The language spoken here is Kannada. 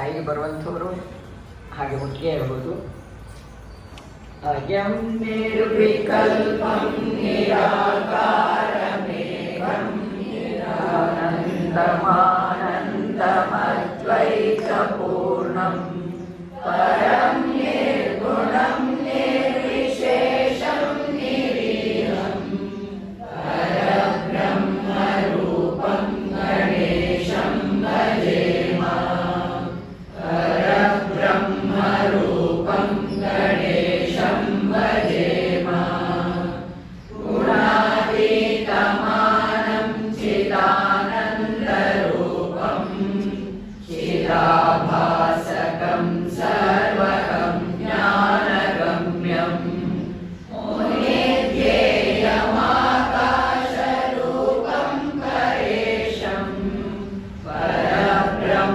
ಬಾಯಿಗೆ ಬರುವಂಥವರು ಹಾಗೆ ಒಟ್ಟಿಗೆ ಹೇಳ್ಬೋದು. ಅಯಂ ನಿರ್ವಿಕಲ್ಪಂ ನಿರಾಕಾರಮೇಕಂ ನಿರಾನಂದಮಾನಂದಮದ್ವೈತಪೂರ್ಣಂ ಪರಂ ನಿರ್ಗುಣಂ ನಿರ್ವಿಶೇಷಂ ನಿರೀಹಂ ಪರಬ್ರಹ್ಮರೂಪಂ ಗಣೇಶಂ ಭಜೇಮ. ಪರಬ್ರಹ್ಮರೂಪಂ ಗಣೇಶಂ ಭಜೇಮ. ಗುಣಾತೀತಮಾನಂ ಚಿದಾನಂದರೂಪಂ ಚಿದಾಭಾಸಕಂ ಸರ್ವಗಂ ಜ್ಞಾನಗಮ್ಯಂ ಮುನಿಧ್ಯೇಯಮಾಕಾಶರೂಪಂ ಪರೇಶಂ ಪರಬ್ರಹ್ಮರೂಪಂ